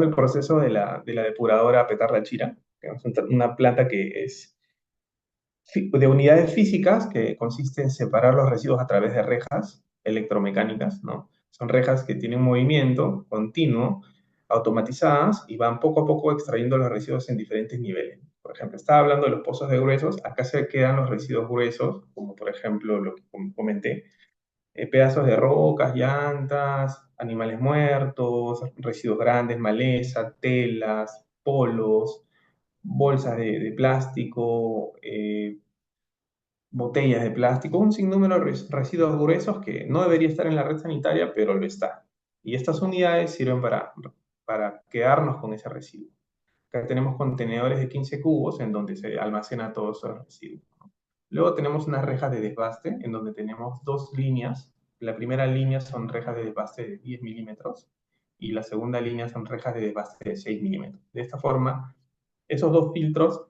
el proceso de la depuradora Petar Chira, que es una planta que es de unidades físicas que consiste en separar los residuos a través de rejas electromecánicas, ¿no? Son rejas que tienen movimiento continuo, automatizadas y van poco a poco extrayendo los residuos en diferentes niveles. Por ejemplo, estaba hablando de los pozos de gruesos, acá se quedan los residuos gruesos, como por ejemplo lo que comenté, pedazos de rocas, llantas, animales muertos, residuos grandes, maleza, telas, polos, bolsas de plástico, botellas de plástico, un sinnúmero de residuos gruesos que no debería estar en la red sanitaria, pero lo está. Y estas unidades sirven para quedarnos con ese residuo. Acá tenemos contenedores de 15 cubos en donde se almacena todos esos residuos. Luego tenemos unas rejas de desbaste en donde tenemos dos líneas. La primera línea son rejas de desbaste de 10 milímetros y la segunda línea son rejas de desbaste de 6 milímetros. De esta forma, esos dos filtros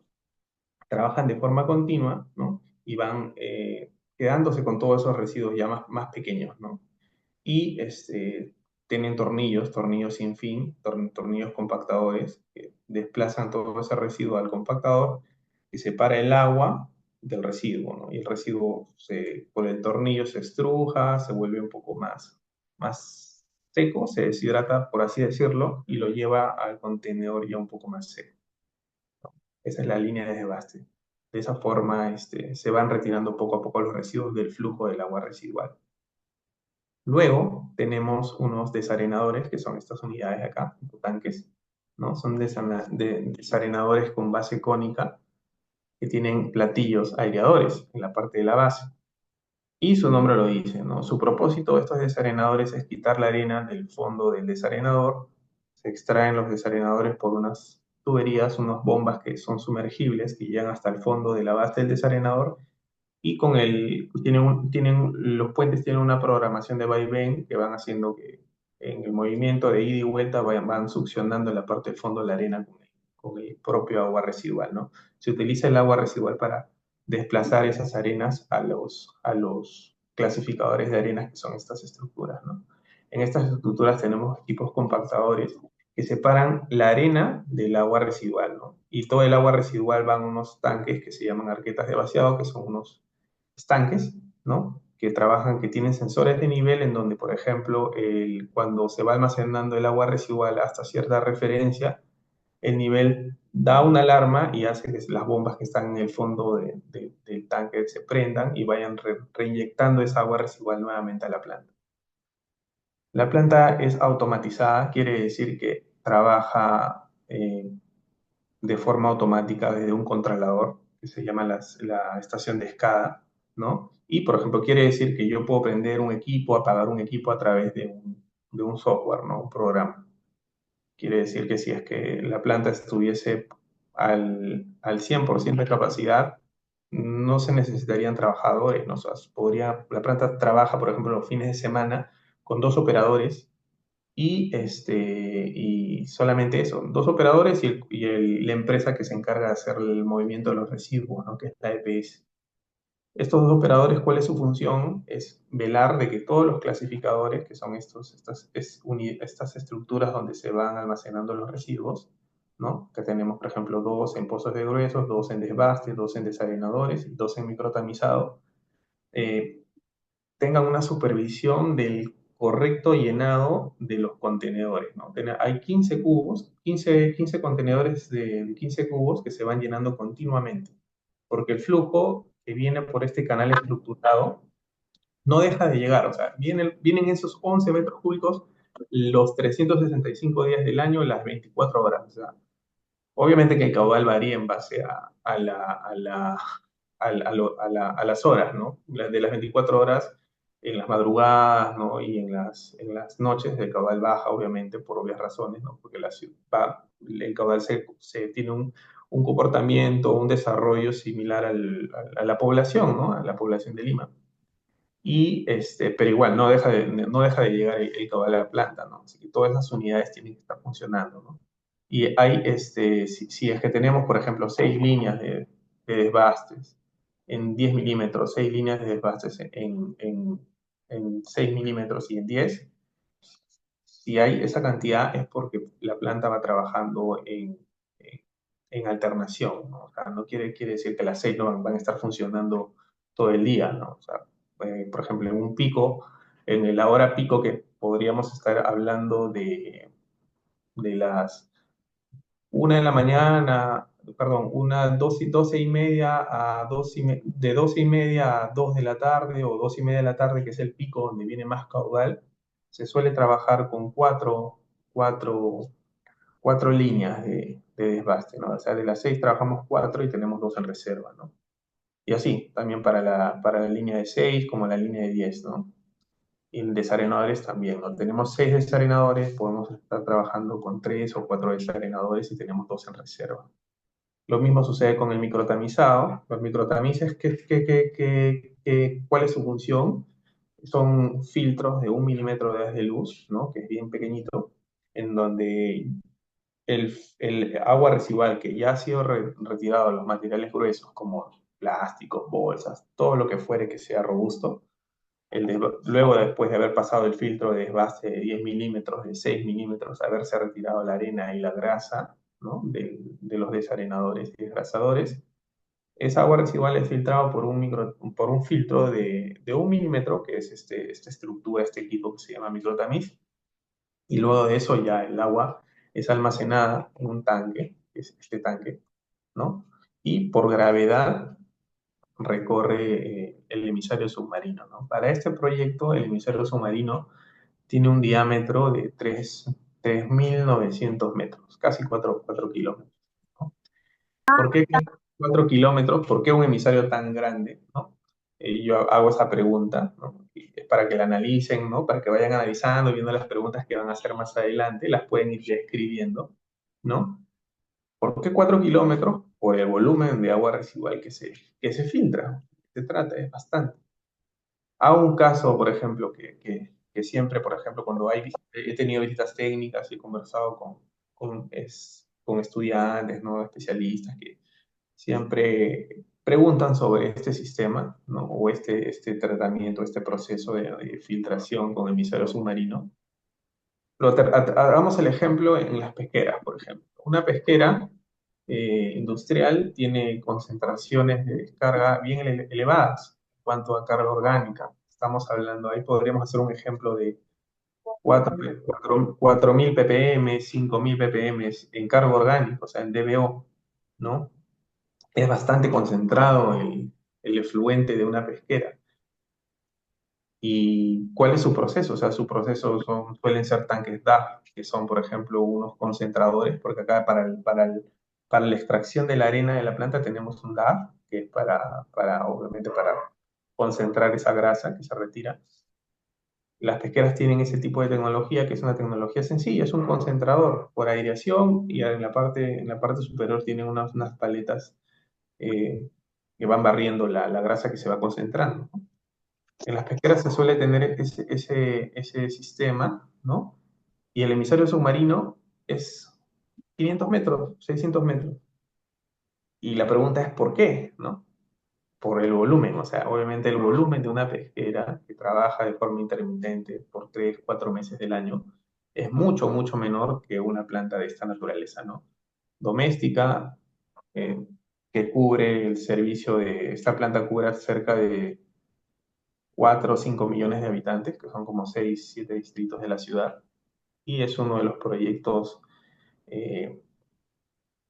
trabajan de forma continua, ¿no? Y van quedándose con todos esos residuos ya más pequeños, ¿no? Y tienen tornillos sin fin, tornillos compactadores que desplazan todo ese residuo al compactador y separa el agua del residuo, ¿no? Y el residuo por el tornillo se estruja, se vuelve un poco más seco, se deshidrata, por así decirlo, y lo lleva al contenedor ya un poco más seco. Esa es la línea de desbaste. De esa forma, se van retirando poco a poco los residuos del flujo del agua residual. Luego tenemos unos desarenadores, que son estas unidades de acá, tanques, ¿no? Son desarenadores con base cónica que tienen platillos aireadores en la parte de la base. Y su nombre lo dice, ¿no? Su propósito de estos desarenadores es quitar la arena del fondo del desarenador. Se extraen los desarenadores por unas tuberías, unas bombas que son sumergibles, que llegan hasta el fondo de la base del desarenador y los puentes tienen una programación de vaivén que van haciendo que en el movimiento de ida y vuelta van succionando en la parte del fondo de la arena con el propio agua residual, ¿no? Se utiliza el agua residual para desplazar esas arenas a los clasificadores de arenas que son estas estructuras, ¿no? En estas estructuras tenemos equipos compactadores que separan la arena del agua residual, ¿no? Y todo el agua residual va en unos tanques que se llaman arquetas de vaciado, que son unos estanques, ¿no? Que trabajan, que tienen sensores de nivel en donde, por ejemplo, cuando se va almacenando el agua residual hasta cierta referencia, el nivel da una alarma y hace que las bombas que están en el fondo del tanque se prendan y vayan reinyectando esa agua residual nuevamente a la planta. La planta es automatizada, quiere decir que trabaja de forma automática desde un controlador que se llama la estación de escala, ¿no? Y, por ejemplo, quiere decir que yo puedo prender un equipo, apagar un equipo a través de un software, ¿no? Un programa. Quiere decir que si es que la planta estuviese al 100% de capacidad, no se necesitarían trabajadores, ¿no? O sea, la planta trabaja, por ejemplo, los fines de semana con dos operadores y solamente eso, dos operadores y la empresa que se encarga de hacer el movimiento de los residuos, ¿no? Que es la EPS. Estos dos operadores, ¿cuál es su función? Es velar de que todos los clasificadores, que son estas estructuras donde se van almacenando los residuos, ¿no? Que tenemos, por ejemplo, dos en pozos de gruesos, dos en desbaste, dos en desarenadores y dos en microtamizado, eh, tengan una supervisión del correcto llenado de los contenedores, ¿no? Hay 15 cubos, 15 contenedores de 15 cubos que se van llenando continuamente, porque el flujo que viene por este canal estructurado no deja de llegar, o sea, vienen esos 11 metros cúbicos los 365 días del año, las 24 horas, o sea, obviamente que el caudal varía en base a las horas, ¿no? De las 24 horas en las madrugadas, ¿no? Y en las noches el caudal baja, obviamente, por obvias razones, ¿no? Porque el caudal tiene un comportamiento, un desarrollo similar a la población, ¿no? A la población de Lima. Pero igual no deja de llegar el caudal a la planta, ¿no? Así que todas esas unidades tienen que estar funcionando, ¿no? Y si es que tenemos, por ejemplo, 6 líneas de desbastes en 10 milímetros, 6 líneas de desbastes en 6 milímetros y en 10, Si hay esa cantidad es porque la planta va trabajando en alternación, ¿no? O sea, no quiere decir que las 6 no van a estar funcionando todo el día, ¿no? O sea, por ejemplo, en un pico, en la hora pico que podríamos estar hablando de las 1 de la mañana, perdón, 12:30 a de 12:30 a 2 de la tarde o 2:30 de la tarde, que es el pico donde viene más caudal, se suele trabajar con cuatro, cuatro líneas de desbaste, ¿no? O sea, de las 6 trabajamos 4 y tenemos 2 en reserva, ¿no? Y así, también para la línea de 6 como la línea de 10, ¿no? Y en desarenadores también, ¿no? Tenemos 6 desarenadores, podemos estar trabajando con 3 o 4 desarenadores y tenemos 2 en reserva. Lo mismo sucede con el microtamizado. Los microtamices, ¿cuál es su función? Son filtros de 1 milímetro de haz de luz, ¿no? Que es bien pequeñito, en donde el agua residual que ya ha sido retirado de los materiales gruesos, como plásticos, bolsas, todo lo que fuere que sea robusto, luego después de haber pasado el filtro de desbaste de 10 milímetros, de 6 milímetros, haberse retirado la arena y la grasa, ¿no? de los desarenadores y desgrasadores, esa agua residual es filtrada por un filtro de 1 milímetro, que es esta estructura, este equipo que se llama microtamiz, y luego de eso ya el agua es almacenada en un tanque, que es este tanque, ¿no? Y por gravedad recorre el emisario submarino, ¿no? Para este proyecto, el emisario submarino tiene un diámetro de 3.900 metros, casi 4 kilómetros, ¿no? ¿Por qué 4 kilómetros? ¿Por qué un emisario tan grande? ¿No? Yo hago esa pregunta, ¿no? Y es para que la analicen, ¿no? Para que vayan analizando, viendo las preguntas que van a hacer más adelante, las pueden ir describiendo, ¿no? ¿Por qué 4 kilómetros? Por el volumen de agua residual que se filtra. Se trata, es bastante. Hago un caso, por ejemplo, que siempre, por ejemplo, cuando he tenido visitas técnicas y he conversado con estudiantes, ¿no? Especialistas que siempre preguntan sobre este sistema, ¿no? O este tratamiento, este proceso de filtración con emisario submarino. Hagamos el ejemplo en las pesqueras, por ejemplo. Una pesquera industrial tiene concentraciones de descarga bien elevadas en cuanto a carga orgánica. Estamos hablando, ahí podríamos hacer un ejemplo de 4.000 ppm, 5.000 ppm en carga orgánica, o sea, en DBO, ¿no? Es bastante concentrado el efluente de una pesquera. ¿Y cuál es su proceso? O sea, su proceso suelen ser tanques DAF, que son, por ejemplo, unos concentradores, porque acá para la extracción de la arena de la planta tenemos un DAF, que es obviamente, para concentrar esa grasa que se retira. Las pesqueras tienen ese tipo de tecnología, que es una tecnología sencilla, es un concentrador por aireación y en la parte superior tienen unas paletas eh, que van barriendo la grasa que se va concentrando, ¿no? En las pesqueras se suele tener ese sistema, ¿no? Y el emisario submarino es 500 metros, 600 metros. Y la pregunta es ¿por qué? ¿No? Por el volumen, o sea, obviamente el volumen de una pesquera que trabaja de forma intermitente por 3, 4 meses del año es mucho, mucho menor que una planta de esta naturaleza, ¿no? Doméstica, eh, que cubre el servicio esta planta cubre cerca de 4 o 5 millones de habitantes, que son como 6 7 distritos de la ciudad, y es uno de los proyectos eh,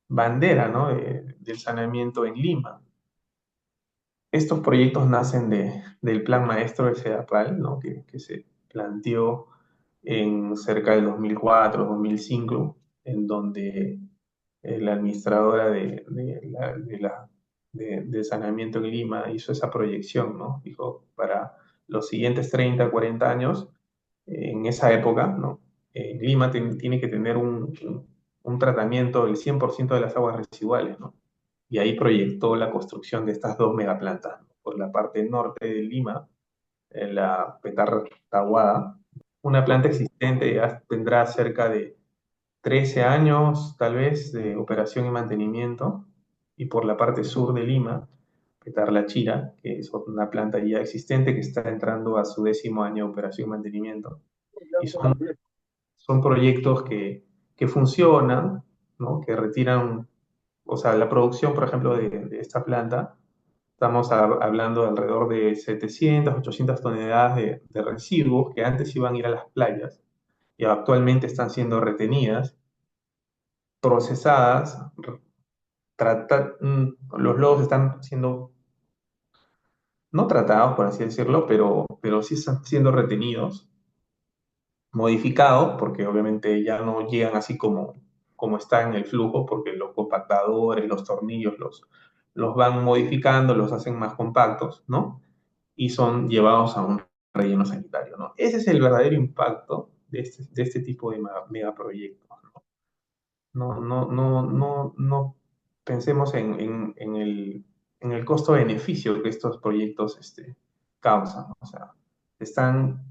bandera, ¿no? Del saneamiento en Lima. Estos proyectos nacen del plan maestro de CEDAPAL, ¿no? que se planteó en cerca del 2004-2005, en donde la administradora de saneamiento en Lima hizo esa proyección, ¿no? Dijo, para los siguientes 30, 40 años, en esa época, ¿no? Lima tiene que tener un tratamiento del 100% de las aguas residuales, ¿no? Y ahí proyectó la construcción de estas dos megaplantas, ¿no? Por la parte norte de Lima, en la Petar Tahuada, una planta existente ya tendrá cerca de 13 años, tal vez, de operación y mantenimiento, y por la parte sur de Lima, Petar La Chira, que es una planta ya existente que está entrando a su 10.º año de operación y mantenimiento. Y son son proyectos que funcionan, ¿no? Que retiran, o sea, la producción, por ejemplo, de esta planta, estamos hablando de alrededor de 700, 800 toneladas de residuos que antes iban a ir a las playas y actualmente están siendo retenidas, procesadas, los lodos están siendo, no tratados, por así decirlo, pero sí están siendo retenidos, modificados, porque obviamente ya no llegan así como está en el flujo, porque los compactadores, los tornillos los van modificando, los hacen más compactos, ¿no? Y son llevados a un relleno sanitario, ¿no? Ese es el verdadero impacto de este tipo de megaproyectos. No pensemos en el costo-beneficio que estos proyectos causan. O sea, están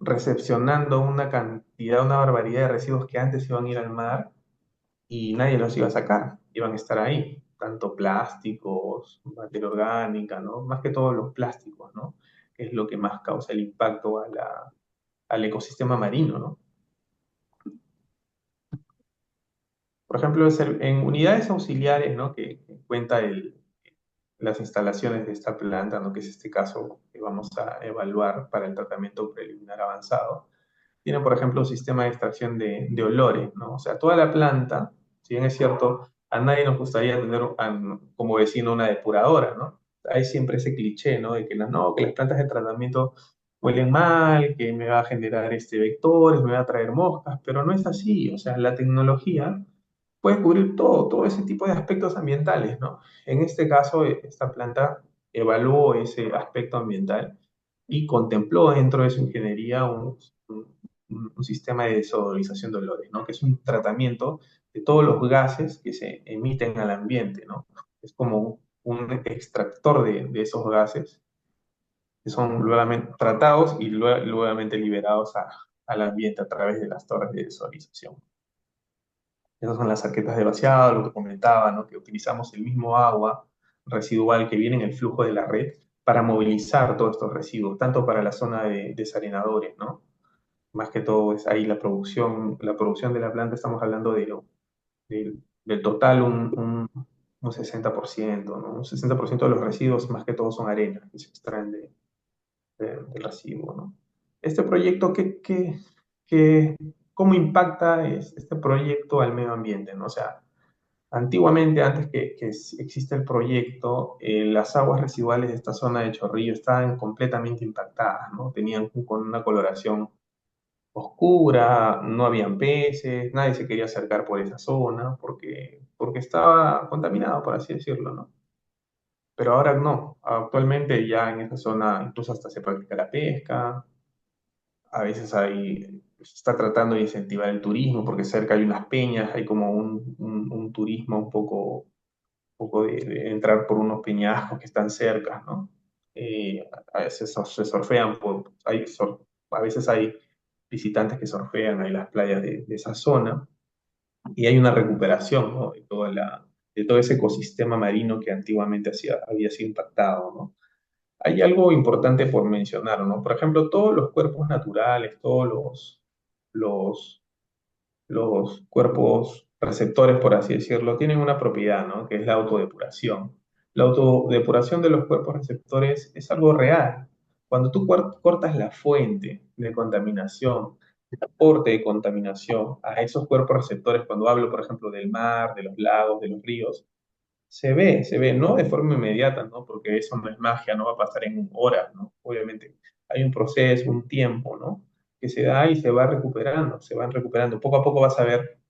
recepcionando una cantidad, una barbaridad de residuos que antes iban a ir al mar y nadie los iba a sacar, iban a estar ahí, tanto plásticos, materia orgánica, ¿no? Más que todo los plásticos, ¿no? Que es lo que más causa el impacto al ecosistema marino, ¿no? Por ejemplo, en unidades auxiliares, ¿no? Que cuenta las instalaciones de esta planta, ¿no? Que es este caso que vamos a evaluar para el tratamiento preliminar avanzado, tiene, por ejemplo, un sistema de extracción de olores, ¿no? O sea, toda la planta, si bien es cierto, a nadie nos gustaría tener como vecino una depuradora, ¿no? Hay siempre ese cliché, ¿no? De que no, que las plantas de tratamiento huelen mal, que me va a generar vectores, me va a traer moscas, pero no es así. O sea, la tecnología puede cubrir todo ese tipo de aspectos ambientales, ¿no? En este caso, esta planta evaluó ese aspecto ambiental y contempló dentro de su ingeniería un sistema de desodorización de olores, ¿no? Que es un tratamiento de todos los gases que se emiten al ambiente, ¿no? Es como un extractor de esos gases que son luego tratados y luego liberados al ambiente a través de las torres de desodorización. Esas son las arquetas de vaciado, lo que comentaba, ¿no? Que utilizamos el mismo agua residual que viene en el flujo de la red para movilizar todos estos residuos, tanto para la zona de desarenadores, ¿no? Más que todo es ahí la producción de la planta, estamos hablando del total un 60%, ¿no? Un 60% de los residuos, más que todo, son arenas que se extraen del residuo, ¿no? Este proyecto, ¿cómo impacta este proyecto al medio ambiente, ¿no? O sea, antiguamente, antes que exista el proyecto, las aguas residuales de esta zona de Chorrillo estaban completamente impactadas, ¿no? Tenían con una coloración oscura, no habían peces, nadie se quería acercar por esa zona porque estaba contaminado, por así decirlo, ¿no? Pero ahora no, actualmente ya en esa zona incluso hasta se practica la pesca, a veces se está tratando de incentivar el turismo porque cerca hay unas peñas, hay como un turismo un poco de entrar por unos peñascos que están cerca, ¿no? A veces se surfean, a veces hay visitantes que surfean ahí las playas de esa zona y hay una recuperación, ¿no? De todo ese ecosistema marino que antiguamente había sido impactado, ¿no? Hay algo importante por mencionar, ¿no? Por ejemplo, todos los cuerpos naturales, todos los, los cuerpos receptores, por así decirlo, tienen una propiedad, ¿no? Que es la autodepuración. La autodepuración de los cuerpos receptores es algo real. Cuando tú cortas la fuente de contaminación, el aporte de contaminación a esos cuerpos receptores, cuando hablo, por ejemplo, del mar, de los lagos, de los ríos, se ve, no de forma inmediata, ¿no? Porque eso no es magia, no va a pasar en horas, ¿no? Obviamente hay un proceso, un tiempo, ¿no? Que se da y se van recuperando. Poco a poco vas a ver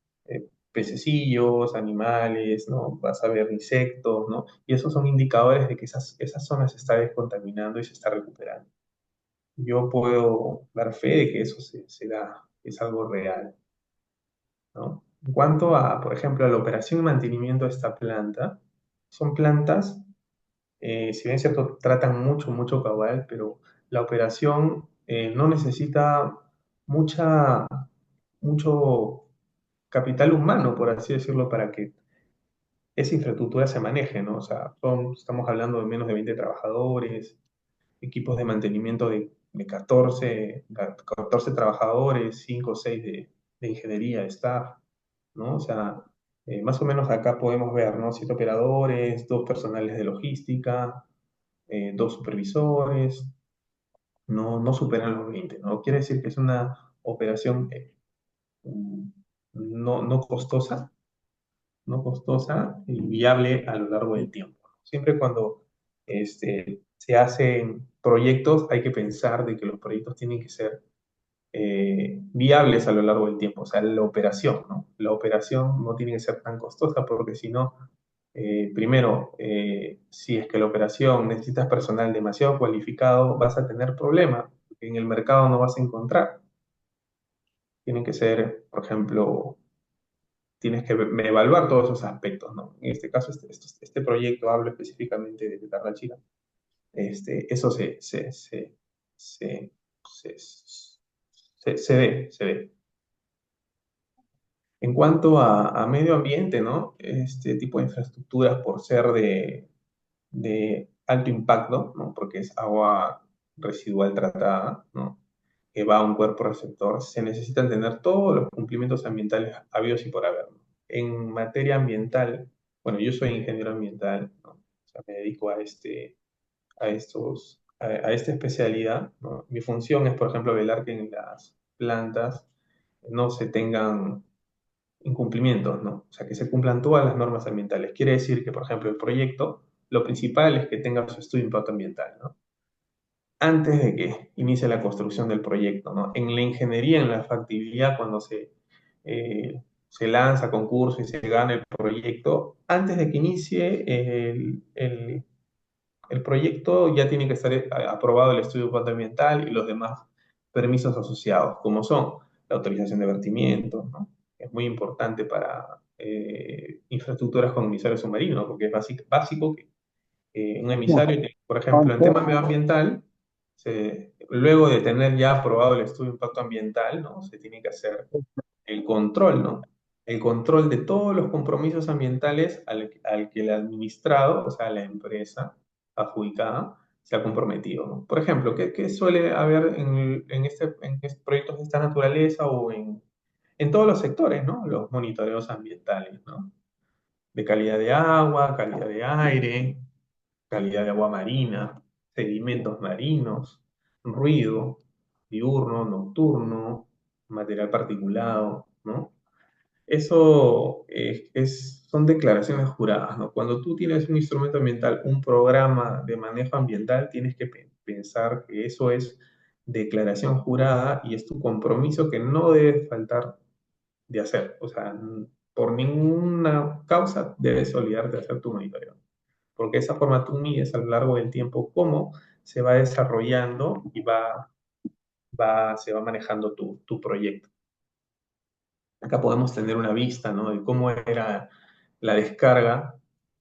pececillos, animales, ¿no? Vas a ver insectos, ¿no? Y esos son indicadores de que esa zona se está descontaminando y se está recuperando. Yo puedo dar fe de que eso se da, es algo real, ¿no? En cuanto a, por ejemplo, a la operación y mantenimiento de esta planta, son plantas si bien es cierto, tratan mucho, mucho caudal, pero la operación no necesita mucha, mucho capital humano, por así decirlo, para que esa infraestructura se maneje, ¿no? O sea, estamos hablando de menos de 20 trabajadores, equipos de mantenimiento de 14 trabajadores, 5 o 6 de ingeniería, de staff, ¿no? O sea, más o menos acá podemos ver, ¿no? 7 operadores, 2 personales de logística, 2 supervisores, no superan los 20, ¿no? Quiere decir que es una operación mm, no costosa, no costosa y viable a lo largo del tiempo. Siempre cuando se hacen proyectos hay que pensar de que los proyectos tienen que ser viables a lo largo del tiempo, o sea, la operación, ¿no? La operación no tiene que ser tan costosa porque si no, primero, si es que la operación necesitas personal demasiado cualificado, vas a tener problemas, en el mercado no vas a encontrar. Tienen que ser, por ejemplo, tienes que evaluar todos esos aspectos, ¿no? En este caso, este proyecto habla específicamente de Tarrachira. Eso se, se ve, se ve. En cuanto a medio ambiente, ¿no? Este tipo de infraestructuras, por ser de alto impacto, ¿no? Porque es agua residual tratada, ¿no? Que va a un cuerpo receptor, se necesitan tener todos los cumplimientos ambientales habidos y por haber, ¿no? En materia ambiental, bueno, yo soy ingeniero ambiental, ¿no? O sea, me dedico a esta especialidad, ¿no? Mi función es, por ejemplo, velar que en las plantas no se tengan incumplimientos, ¿no? O sea, que se cumplan todas las normas ambientales. Quiere decir que, por ejemplo, el proyecto, lo principal es que tenga su estudio de impacto ambiental, ¿no? Antes de que inicie la construcción del proyecto, ¿no? En la ingeniería, en la factibilidad, cuando se lanza a concurso y se gana el proyecto, antes de que inicie el proyecto ya tiene que estar aprobado el estudio de impacto ambiental y los demás permisos asociados, como son la autorización de vertimiento, ¿no? Es muy importante para infraestructuras con emisarios submarinos, porque es básico que un Ya. emisario, por ejemplo, en Entonces, tema medioambiental, luego de tener ya aprobado el estudio de impacto ambiental, ¿no? Se tiene que hacer el control, ¿no? El control de todos los compromisos ambientales al que el administrado, o sea, la empresa adjudicada, se ha comprometido, ¿no? Por ejemplo, ¿qué suele haber en proyectos de esta naturaleza o en todos los sectores, ¿no? Los monitoreos ambientales, ¿no? De calidad de agua, calidad de aire, calidad de agua marina, sedimentos marinos, ruido, diurno, nocturno, material particulado, ¿no? Eso son declaraciones juradas, ¿no? Cuando tú tienes un instrumento ambiental, un programa de manejo ambiental, tienes que pensar que eso es declaración jurada y es tu compromiso que no debes faltar de hacer. O sea, por ninguna causa debes olvidarte de hacer tu monitoreo, porque de esa forma tú mides a lo largo del tiempo cómo se va desarrollando y se va manejando tu proyecto. Acá podemos tener una vista, ¿no? De cómo era la descarga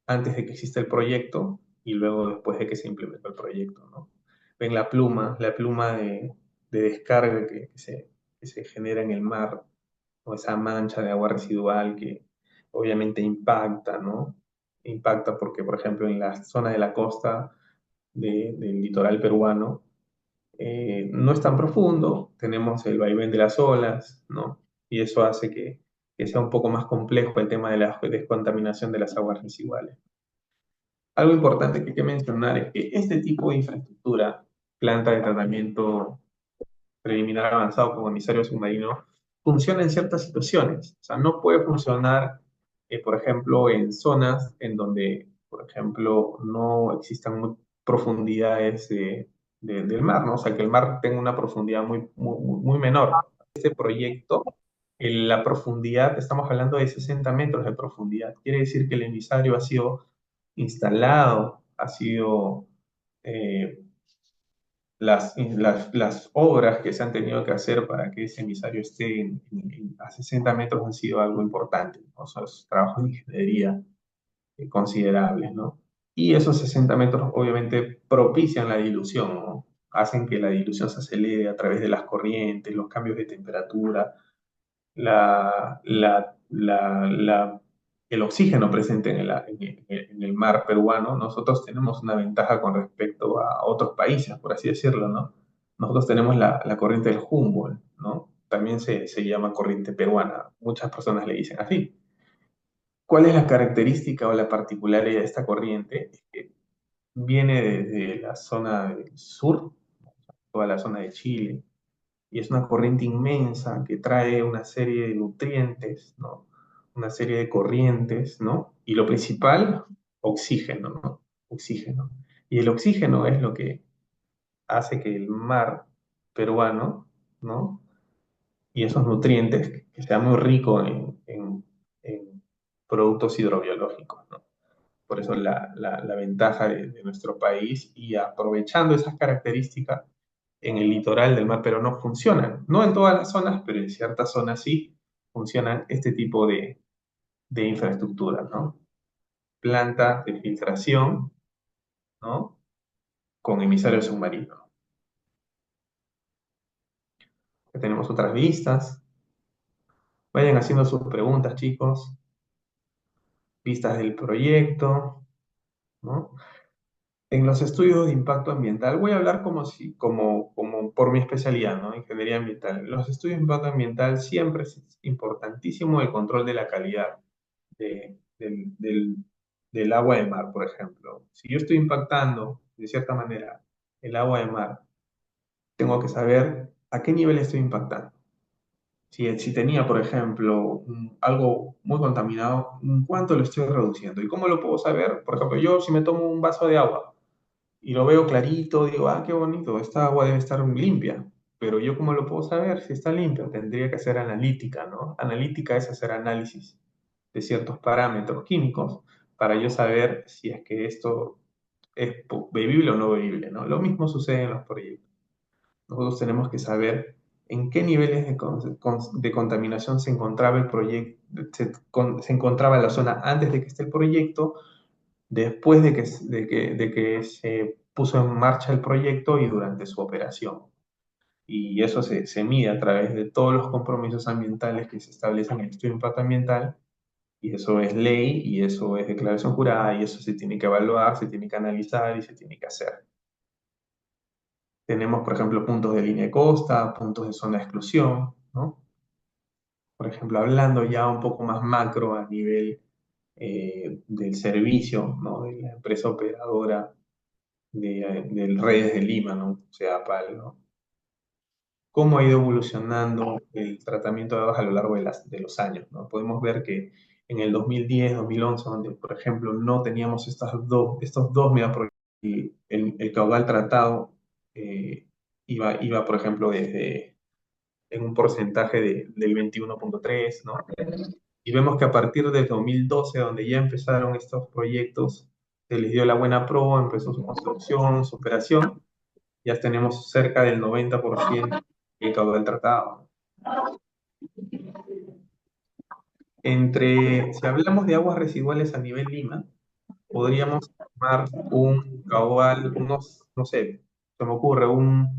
antes de que exista el proyecto y luego después de que se implementó el proyecto, ¿no? Ven la pluma de descarga que se genera en el mar, o esa mancha de agua residual que obviamente impacta, ¿no? Impacta porque, por ejemplo, en la zona de la costa del litoral peruano, no es tan profundo, tenemos el vaivén de las olas, ¿no? Y eso hace que sea un poco más complejo el tema de la descontaminación de las aguas residuales. Algo importante que hay que mencionar es que este tipo de infraestructura, planta de tratamiento preliminar avanzado como emisario submarino, funciona en ciertas situaciones. O sea, no puede funcionar, por ejemplo, en zonas en donde, por ejemplo, no existan profundidades del mar, ¿no? O sea, que el mar tenga una profundidad muy menor. Este proyecto, en la profundidad, estamos hablando de 60 metros de profundidad. Quiere decir que el emisario ha sido instalado, ha sido las obras que se han tenido que hacer para que ese emisario esté a 60 metros han sido algo importante, ¿no? O sea, es trabajos de ingeniería considerables, ¿no? Y esos 60 metros obviamente propician la dilución, ¿no? Hacen que la dilución se acelere a través de las corrientes, los cambios de temperatura, la, la, la, el oxígeno presente en el mar peruano. Nosotros tenemos una ventaja con respecto a otros países, por así decirlo, ¿no? Nosotros tenemos la corriente del Humboldt, ¿no? también se llama corriente peruana. Muchas personas le dicen así. ¿Cuál es la característica o la particularidad de esta corriente? Es que viene desde la zona del sur, toda la zona de Chile, y es una corriente inmensa que trae una serie de nutrientes, ¿no? Una serie de corrientes, ¿no? Y lo principal, oxígeno, ¿no? Oxígeno. Y el oxígeno es lo que hace que el mar peruano, ¿no? Y esos nutrientes que sea muy rico en productos hidrobiológicos, ¿no? Por eso la ventaja de nuestro país y aprovechando esas características en el litoral del mar Peruano funcionan. No en todas las zonas, pero en ciertas zonas sí funcionan este tipo de infraestructuras, ¿no? Plantas de filtración, ¿no? Con emisarios submarinos. Ya tenemos otras vistas. Vayan haciendo sus preguntas, chicos. Vistas del proyecto, ¿no? En los estudios de impacto ambiental, voy a hablar como por mi especialidad, ¿no? Ingeniería ambiental. En los estudios de impacto ambiental siempre es importantísimo el control de la calidad del agua de mar, por ejemplo. Si yo estoy impactando, de cierta manera, el agua de mar, tengo que saber a qué nivel estoy impactando. Si tenía, por ejemplo, algo muy contaminado, ¿cuánto lo estoy reduciendo? ¿Y cómo lo puedo saber? Por ejemplo, yo si me tomo un vaso de agua, y lo veo clarito, digo, ah, qué bonito, esta agua debe estar limpia. Pero yo, ¿cómo lo puedo saber si está limpia? Tendría que hacer analítica, ¿no? Analítica es hacer análisis de ciertos parámetros químicos para yo saber si es que esto es bebible o no bebible, ¿no? Lo mismo sucede en los proyectos. Nosotros tenemos que saber en qué niveles de contaminación se encontraba el proyecto, se encontraba la zona antes de que esté el proyecto, después de que se puso en marcha el proyecto y durante su operación. Y eso se mide a través de todos los compromisos ambientales que se establecen en el estudio de impacto ambiental, y eso es ley, y eso es declaración jurada, y eso se tiene que evaluar, se tiene que analizar y se tiene que hacer. Tenemos, por ejemplo, puntos de línea de costa, puntos de zona de exclusión, ¿no? Por ejemplo, hablando ya un poco más macro a nivel del servicio, ¿no? De la empresa operadora del Redes de Lima, ¿no? O sea, PAL, ¿no? Cómo ha ido evolucionando el tratamiento de aguas a lo largo de los años, ¿no? Podemos ver que en el 2010, 2011, donde, por ejemplo, no teníamos estos dos megaproyectos, y el caudal tratado iba, por ejemplo, en un porcentaje del 21,3, ¿no? Y vemos que a partir del 2012, donde ya empezaron estos proyectos, se les dio la buena pro, empezó su construcción, su operación, ya tenemos cerca del 90% del caudal tratado. Si hablamos de aguas residuales a nivel Lima, podríamos tomar un caudal, no sé, se me ocurre un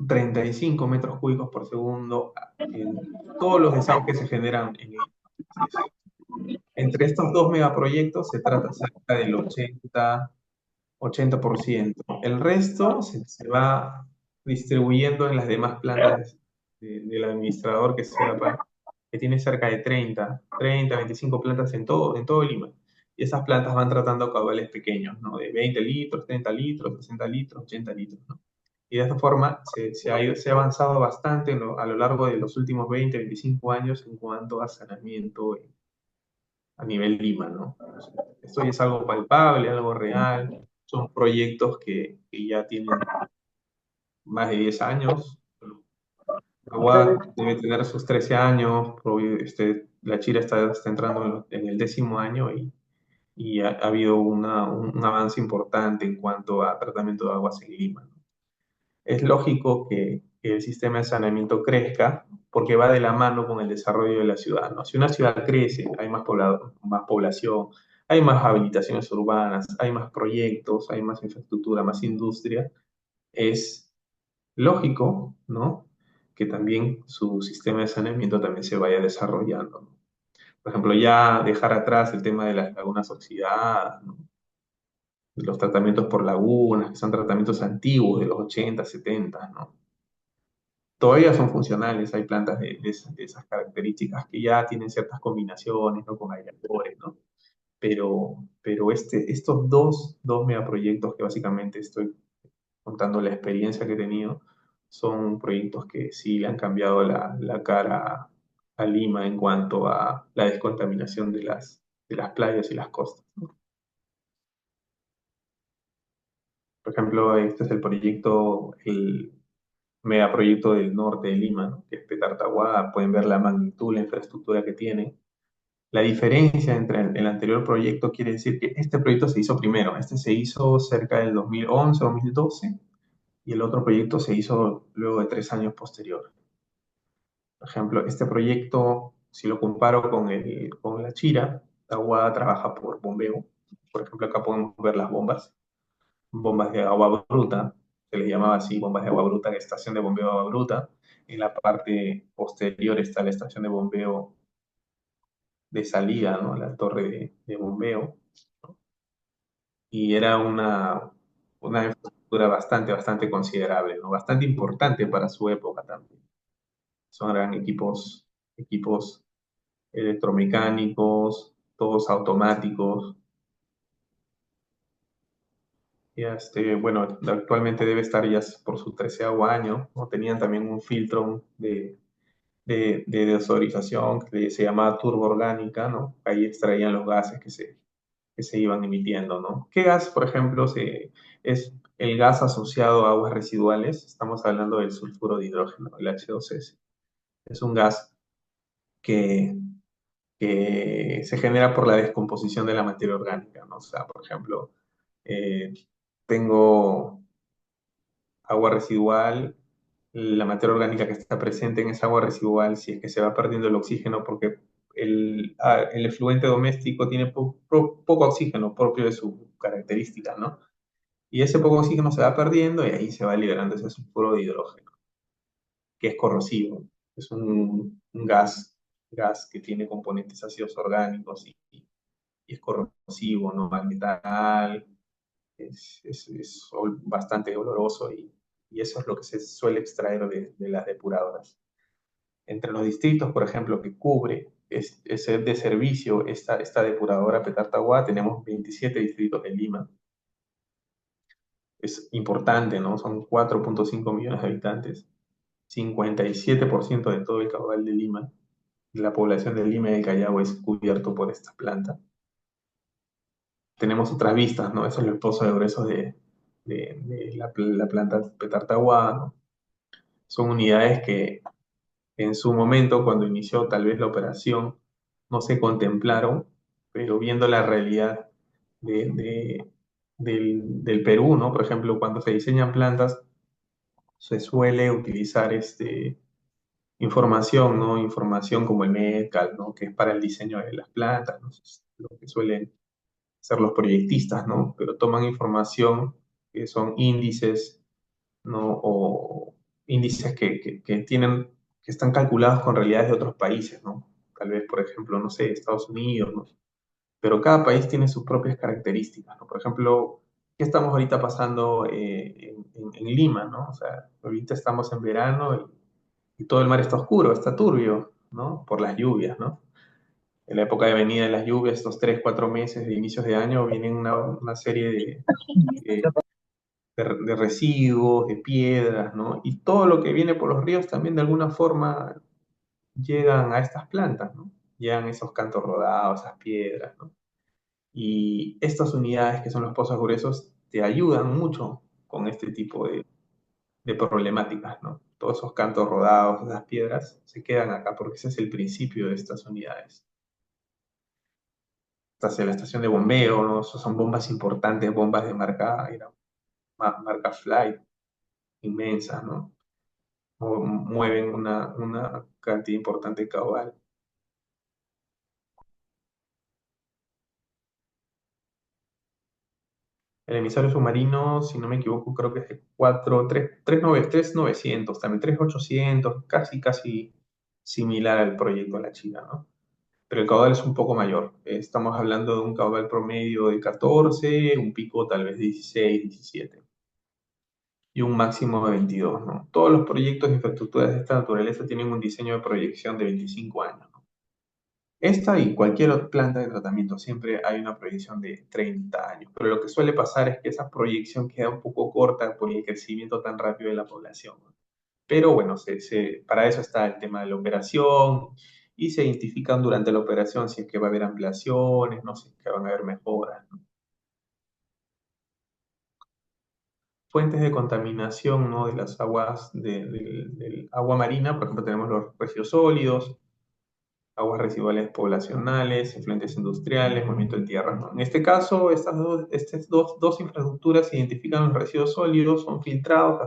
35 metros cúbicos por segundo en todos los desagues que se generan en el. Entre estos dos megaproyectos se trata cerca del 80%. El resto se va distribuyendo en las demás plantas del administrador, que que tiene cerca de 25 plantas en todo Lima. Y esas plantas van tratando caudales pequeños, ¿no? De 20 litros, 30 litros, 60 litros, 80 litros, ¿no? Y de esta forma se ha avanzado bastante a lo largo de los últimos 20, 25 años en cuanto a saneamiento a nivel Lima, ¿no? Esto ya es algo palpable, algo real. Son proyectos que ya tienen más de 10 años. Agua debe tener sus 13 años, la Chira está entrando en el 10.º año, y ha habido un avance importante en cuanto a tratamiento de aguas en Lima, ¿no? Es lógico que el sistema de saneamiento crezca porque va de la mano con el desarrollo de la ciudad, ¿no? Si una ciudad crece, hay más población, hay más habilitaciones urbanas, hay más proyectos, hay más infraestructura, más industria, es lógico, ¿no? Que también su sistema de saneamiento también se vaya desarrollando, ¿no? Por ejemplo, ya dejar atrás el tema de las lagunas oxidadas, ¿no? Los tratamientos por lagunas, que son tratamientos antiguos de los 80, 70, ¿no? todavía son funcionales, hay plantas de esas características que ya tienen ciertas combinaciones, ¿no? Con aireadores, ¿no? Pero estos dos megaproyectos que básicamente estoy contando la experiencia que he tenido, son proyectos que sí le han cambiado la cara a Lima en cuanto a la descontaminación de las playas y las costas, ¿no? Por ejemplo, este es el proyecto, el megaproyecto del norte de Lima, ¿no? Que es Petartaguá. Pueden ver la magnitud, la infraestructura que tiene. La diferencia entre el anterior proyecto quiere decir que este proyecto se hizo primero. Este se hizo cerca del 2011, 2012, y el otro proyecto se hizo luego de 3 años posterior. Por ejemplo, este proyecto, si lo comparo con la Chira, Tahuada trabaja por bombeo. Por ejemplo, acá podemos ver las bombas de agua bruta, se les llamaba así, bombas de agua bruta, la estación de bombeo de agua bruta. En la parte posterior está la estación de bombeo de salida, ¿no? La torre de bombeo. Y era una infraestructura bastante considerable, ¿no? Bastante importante para su época también. Son eran equipos electromecánicos, todos automáticos. Y bueno, actualmente debe estar ya por su 13º año, ¿no? Tenían también un filtro de desodorización que se llamaba turbo orgánica, ¿no? Ahí extraían los gases que se iban emitiendo, ¿no? ¿Qué gas, por ejemplo, es el gas asociado a aguas residuales? Estamos hablando del sulfuro de hidrógeno, el H2S. Es un gas que se genera por la descomposición de la materia orgánica, ¿no? O sea, por ejemplo, eh, tengo agua residual, la materia orgánica que está presente en esa agua residual, si es que se va perdiendo el oxígeno, porque el efluente doméstico tiene poco oxígeno propio de su característica, ¿no? Y ese poco oxígeno se va perdiendo y ahí se va liberando ese sulfuro de hidrógeno, que es corrosivo. Es un gas que tiene componentes ácidos orgánicos y es corrosivo, ¿no? Al metal, es bastante doloroso y eso es lo que se suele extraer de las depuradoras. Entre los distritos, por ejemplo, que cubre es de servicio esta depuradora Petartaguá, tenemos 27 distritos en Lima. Es importante, ¿no? Son 4,5 millones de habitantes, 57% de todo el caudal de Lima. La población de Lima y el Callao es cubierto por esta planta. Tenemos otras vistas, ¿no? Eso es el pozo de gruesos de la planta Petartaguá, ¿no? Son unidades que en su momento, cuando inició tal vez la operación, no se contemplaron, pero viendo la realidad de- de- del Perú, ¿no? Por ejemplo, cuando se diseñan plantas, se suele utilizar información, ¿no? Información como el MEDCAL, ¿no? Que es para el diseño de las plantas, ¿no? Es lo que suelen ser los proyectistas, ¿no? Pero toman información que son índices, ¿no? O índices que están calculados con realidades de otros países, ¿no? Tal vez, por ejemplo, no sé, Estados Unidos, ¿no? Pero cada país tiene sus propias características, ¿no? Por ejemplo, ¿qué estamos ahorita pasando en Lima, ¿no? O sea, ahorita estamos en verano y todo el mar está oscuro, está turbio, ¿no? Por las lluvias, ¿no? En la época de venida de las lluvias, estos 3, 4 meses de inicios de año, vienen una serie de, de residuos, de piedras, ¿no? Y todo lo que viene por los ríos también de alguna forma llegan a estas plantas, ¿no? Llegan esos cantos rodados, esas piedras, ¿no? Y estas unidades que son los pozos gruesos te ayudan mucho con este tipo de problemáticas, ¿no? Todos esos cantos rodados, esas piedras, se quedan acá porque ese es el principio de estas unidades. Estás en la estación de bombeo, ¿no? Son bombas importantes, bombas de marca Flight, inmensas, ¿no? Mueven una cantidad importante de caudal. El emisario submarino, si no me equivoco, creo que es de 3,900, también 3,800, casi similar al proyecto La China, ¿no? Pero el caudal es un poco mayor. Estamos hablando de un caudal promedio de 14, un pico tal vez 16, 17. y un máximo de 22, ¿no? Todos los proyectos de infraestructuras de esta naturaleza tienen un diseño de proyección de 25 años, ¿no? Esta y cualquier otra planta de tratamiento siempre hay una proyección de 30 años, pero lo que suele pasar es que esa proyección queda un poco corta por el crecimiento tan rápido de la población, ¿no? Pero bueno, para eso está el tema de la operación y se identifican durante la operación si es que va a haber ampliaciones, no si es que van a haber mejoras, ¿no? Fuentes de contaminación, ¿no? De las aguas, del agua marina, por ejemplo, tenemos los residuos sólidos, aguas residuales poblacionales, efluentes industriales, movimiento de tierra, ¿no? En este caso, estas dos infraestructuras identifican los residuos sólidos, son filtrados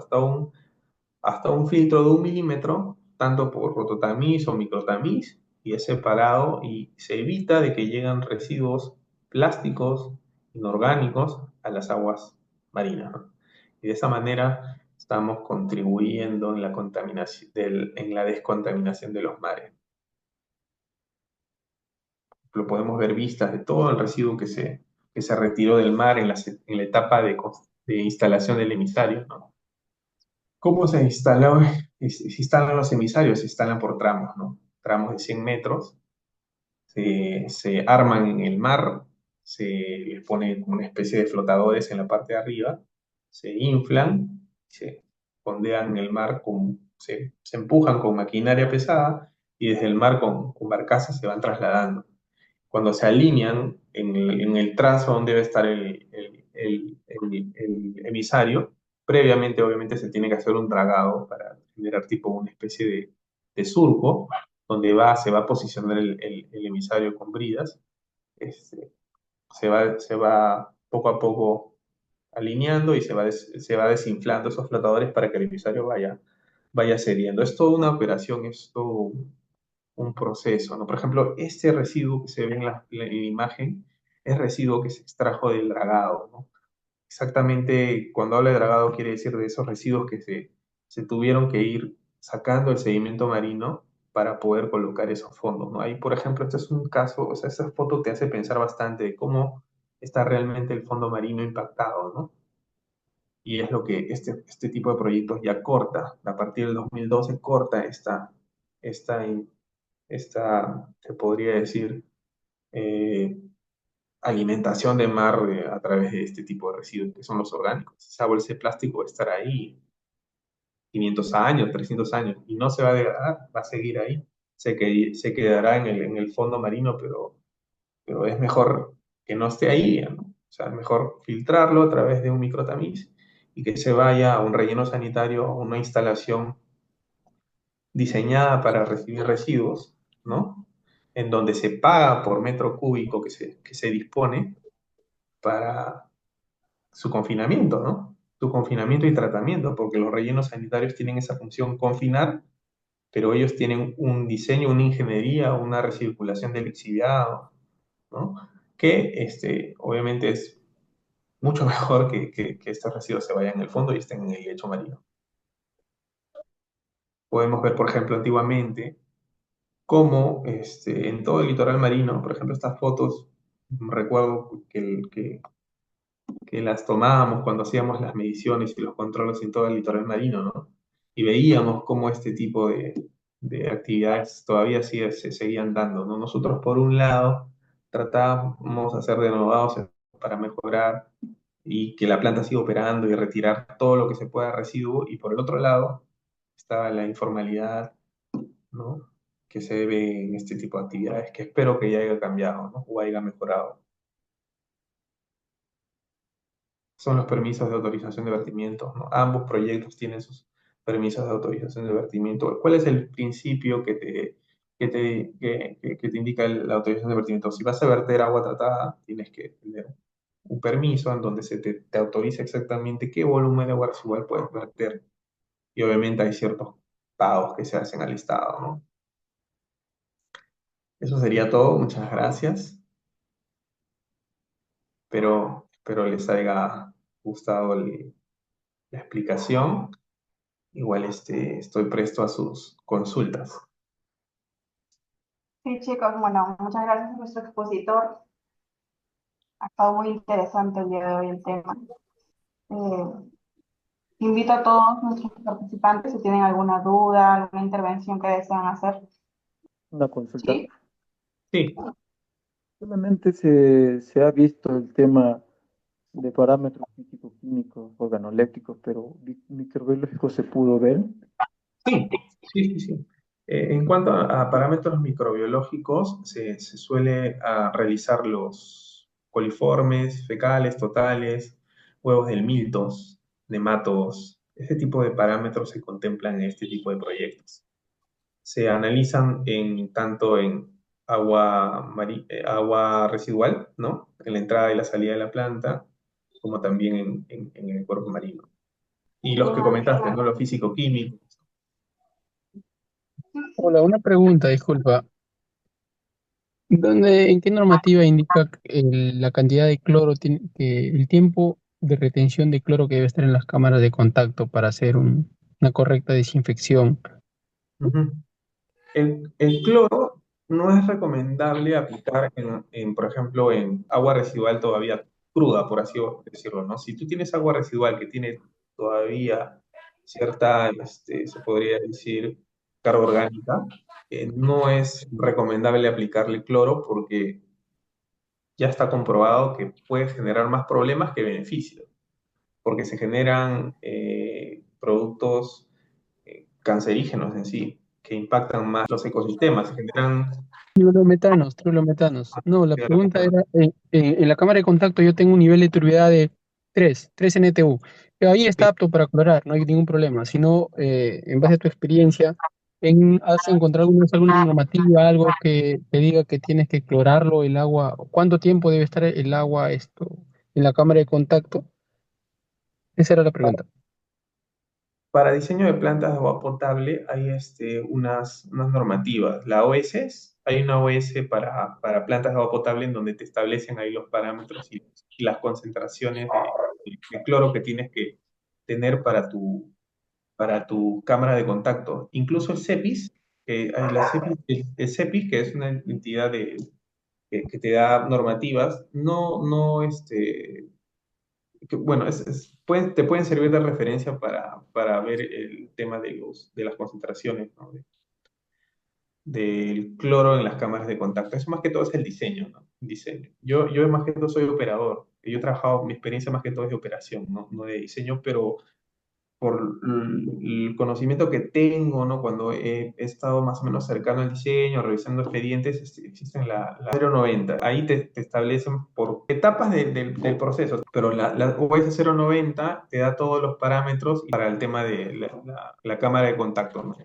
hasta un filtro de 1 milímetro, tanto por rototamiz o microtamiz, y es separado y se evita de que lleguen residuos plásticos, inorgánicos, a las aguas marinas, ¿no? Y de esa manera estamos contribuyendo en la contaminación, en la descontaminación de los mares. Lo podemos ver vistas de todo el residuo que se retiró del mar en la etapa de instalación del emisario, ¿no? ¿Cómo se instalan los emisarios? Se instalan por tramos, ¿no? Tramos de 100 metros, se arman en el mar, se les pone como una especie de flotadores en la parte de arriba, se inflan, se fondean en el mar, se empujan con maquinaria pesada y desde el mar con barcazas se van trasladando. Cuando se alinean en el trazo donde debe estar el emisario, previamente obviamente se tiene que hacer un dragado para generar tipo una especie de surco, donde se va a posicionar el emisario con bridas. Este, se va poco a poco alineando y se va desinflando esos flotadores para que el emisario vaya cediendo. Es toda una operación, es todo un proceso, ¿no? Por ejemplo, este residuo que se ve en la imagen es residuo que se extrajo del dragado, ¿no? Exactamente, cuando habla de dragado quiere decir de esos residuos que se tuvieron que ir sacando el sedimento marino para poder colocar esos fondos, ¿no? Ahí, por ejemplo, este es un caso, o sea, esta foto te hace pensar bastante de cómo está realmente el fondo marino impactado, ¿no? Y es lo que este tipo de proyectos ya corta, a partir del 2012 corta esta se podría decir, eh, alimentación de mar a través de este tipo de residuos, que son los orgánicos. Esa bolsa de plástico va a estar ahí 500 años, 300 años, y no se va a degradar, va a seguir ahí. Se quedará en el fondo marino, pero es mejor que no esté ahí, ¿no? O sea, es mejor filtrarlo a través de un microtamiz y que se vaya a un relleno sanitario, a una instalación diseñada para recibir residuos, ¿no? En donde se paga por metro cúbico que se dispone para su confinamiento, ¿no? Su confinamiento y tratamiento, porque los rellenos sanitarios tienen esa función confinar, pero ellos tienen un diseño, una ingeniería, una recirculación del lixiviado, ¿no? Que obviamente es mucho mejor que estos residuos se vayan en el fondo y estén en el lecho marino. Podemos ver, por ejemplo, antiguamente, como en todo el litoral marino, por ejemplo, estas fotos, recuerdo que las tomábamos cuando hacíamos las mediciones y los controles en todo el litoral marino, ¿no? Y veíamos cómo este tipo de actividades todavía se seguían dando, ¿no? Nosotros, por un lado, tratábamos de hacer renovados para mejorar y que la planta siga operando y retirar todo lo que se pueda de residuo, y por el otro lado estaba la informalidad, ¿no? Que se ve en este tipo de actividades, que espero que ya haya cambiado, ¿no? O haya mejorado. Son los permisos de autorización de vertimiento, ¿no? Ambos proyectos tienen sus permisos de autorización de vertimiento. ¿Cuál es el principio que te indica la autorización de vertimiento? Si vas a verter agua tratada, tienes que tener un permiso en donde se te autoriza exactamente qué volumen de agua residual puedes verter. Y obviamente hay ciertos pagos que se hacen al Estado, ¿no? Eso sería todo. Muchas gracias. Espero les haya gustado la explicación. Igual estoy presto a sus consultas. Sí, chicos, bueno, muchas gracias a nuestro expositor. Ha estado muy interesante el día de hoy el tema. Eh, Invito a todos nuestros participantes si tienen alguna duda, alguna intervención que desean hacer. Una consulta. ¿Sí? Sí, Solamente se ha visto el tema de parámetros físico-químicos, organolépticos, pero microbiológicos se pudo ver. sí, sí, sí, sí. En cuanto a parámetros microbiológicos, se suele realizar los coliformes, fecales, totales, huevos del miltos, nematos. Ese tipo de parámetros se contemplan en este tipo de proyectos. Se analizan tanto en agua residual, ¿no? En la entrada y la salida de la planta, como también en el cuerpo marino. Y los que comentaste, ¿no? Los físico-químicos. Hola, una pregunta, disculpa. ¿En qué normativa indica la cantidad de cloro, el tiempo de retención de cloro que debe estar en las cámaras de contacto para hacer una correcta desinfección? Ujú. El cloro no es recomendable aplicar por ejemplo, en agua residual todavía cruda, por así decirlo, ¿no? Si tú tienes agua residual que tiene todavía cierta, se podría decir, carga orgánica, no es recomendable aplicarle cloro porque ya está comprobado que puede generar más problemas que beneficios, porque se generan productos cancerígenos en sí, que impactan más los ecosistemas, se generan Tribulometanos. No, la pregunta era, en la cámara de contacto yo tengo un nivel de turbiedad de 3 NTU. Pero ahí está apto para clorar, no hay ningún problema. Si no, en base a tu experiencia, ¿has encontrado alguna normativa, algo que te diga que tienes que clorarlo el agua? ¿Cuánto tiempo debe estar el agua en la cámara de contacto? Esa era la pregunta. para diseño de plantas de agua potable hay unas normativas. La OS, hay una OS para plantas de agua potable en donde te establecen ahí los parámetros y las concentraciones de cloro que tienes que tener para tu cámara de contacto. Incluso el CEPIS, el CEPIS, que es una entidad que te da normativas, bueno, te pueden servir de referencia para ver el tema de las concentraciones, ¿no? Del cloro en las cámaras de contacto. Eso más que todo es el diseño, ¿no? Diseño. Yo más que todo soy operador. Yo he trabajado, mi experiencia más que todo es de operación, no de diseño, pero por el conocimiento que tengo, ¿no? Cuando he estado más o menos cercano al diseño, revisando expedientes, existen la 090. Ahí te establecen por etapas del proceso, pero la OS 090 te da todos los parámetros para el tema de la cámara de contacto, ¿no?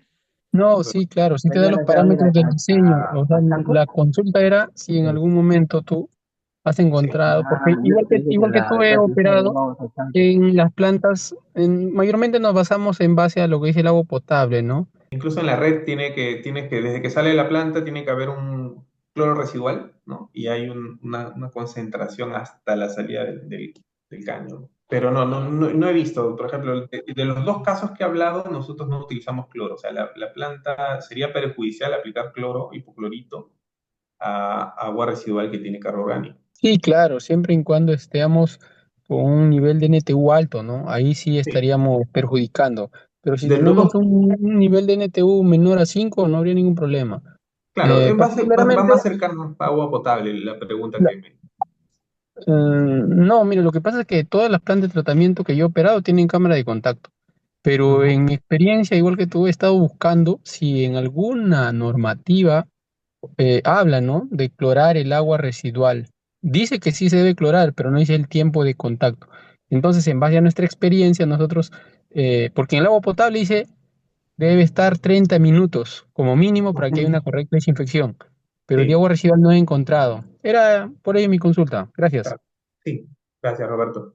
No, sí, claro, sí te da los parámetros del diseño. O sea, la consulta era si en algún momento tú has Sí. encontrado, porque igual que tú he operado en las plantas, mayormente nos basamos en base a lo que dice el agua potable, ¿no? Incluso en la red desde que sale de la planta, tiene que haber un cloro residual, ¿no? Y hay una concentración hasta la salida del caño, ¿no? Pero no he visto, por ejemplo, de los dos casos que he hablado, nosotros no utilizamos cloro. O sea, la planta sería perjudicial aplicar cloro, hipoclorito, a agua residual que tiene carga orgánica. Sí, claro, siempre y cuando estemos con un nivel de NTU alto, ¿no? Ahí sí Sí. estaríamos perjudicando. Pero si De los tenemos dos, un nivel de NTU menor a 5, no habría ningún problema. claro, va Particularmente, más cercano a agua potable la pregunta que me... no, mira, lo que pasa es que todas las plantas de tratamiento que yo he operado tienen cámara de contacto, pero Ujú, en mi experiencia, igual que tú, he estado buscando si en alguna normativa habla, ¿no? De clorar el agua residual. Dice que sí se debe clorar, pero no dice el tiempo de contacto. Entonces, en base a nuestra experiencia, nosotros, porque en el agua potable dice debe estar 30 minutos como mínimo para que haya ujú. una correcta desinfección, pero el de Sí, agua residual no he encontrado. Era por ello mi consulta. Gracias. claro. Sí, gracias, Roberto.